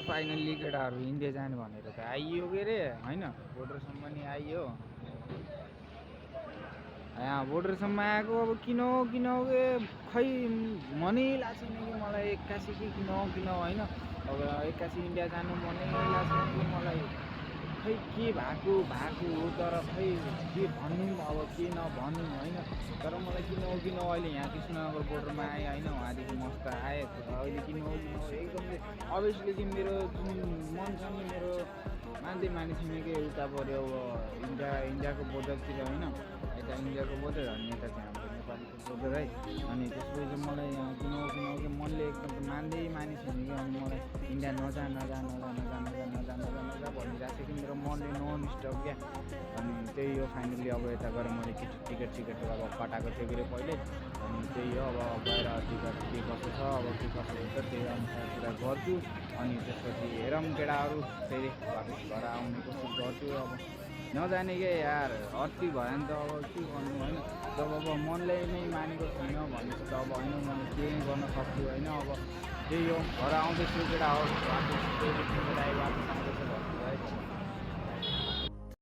Finally केटाहरू India जाने भनेर त आइयो के अरे होइन, बोर्डरसम्म नि आइयो। यहाँ बोर्डरसम्म आएको अब किन हो के खै मनै लाग्छ छैन कि मलाई एक्कासी कि किन होइन। अब एक्कासी इन्डिया जानु मनै लाग्छ कि मलाई, खै के भएको हो तर खै के भन्नु अब के नभनौँ होइन। तर मलाई किन हो अहिले यहाँ कृष्णनगर बोर्डरमा आएँ होइन, उहाँदेखि मस्त आएँ। अहिले किन हो एकदम अभियसली कि मेरो जुन मन छ नि मेरो मान्दै मानिसमेकै उता पऱ्यो अब इन्डियाको बोर्डरतिर होइन। यता इन्डियाको बोर्डर अनि यता चाहिँ हाम्रो नेपालको बोर्डर है। अनि त्यसपछि चाहिँ मलाई किन हो कि मनले एकदम मान्दै मानिसहरू कि अनि मलाई इन्डिया नजा भनिरहेको छ कि मेरो मनले नन स्टप क्या। अनि त्यही हो फाइनली अब यता गएर मैले टिकट अब कटाएको थियो कि पहिले। अनि त्यही हो अब गएर टिकट के कसो छ अब के कसो हुन्छ त्यही अनुसार कुरा गर्छु। अनि त्यसपछि हेरौँ केटाहरू फेरि वापस घर आउने कोसिस गर्छु। अब नजाने क्या यार अति भयो नि त अब के गर्नु होइन। जब अब मनले नै मानेको छैन भनेपछि त अब होइन मैले केही गर्न सक्छु होइन। अब त्यही हो घर आउँदैछु केटा हो वापस आउँदैछ भन्छु है।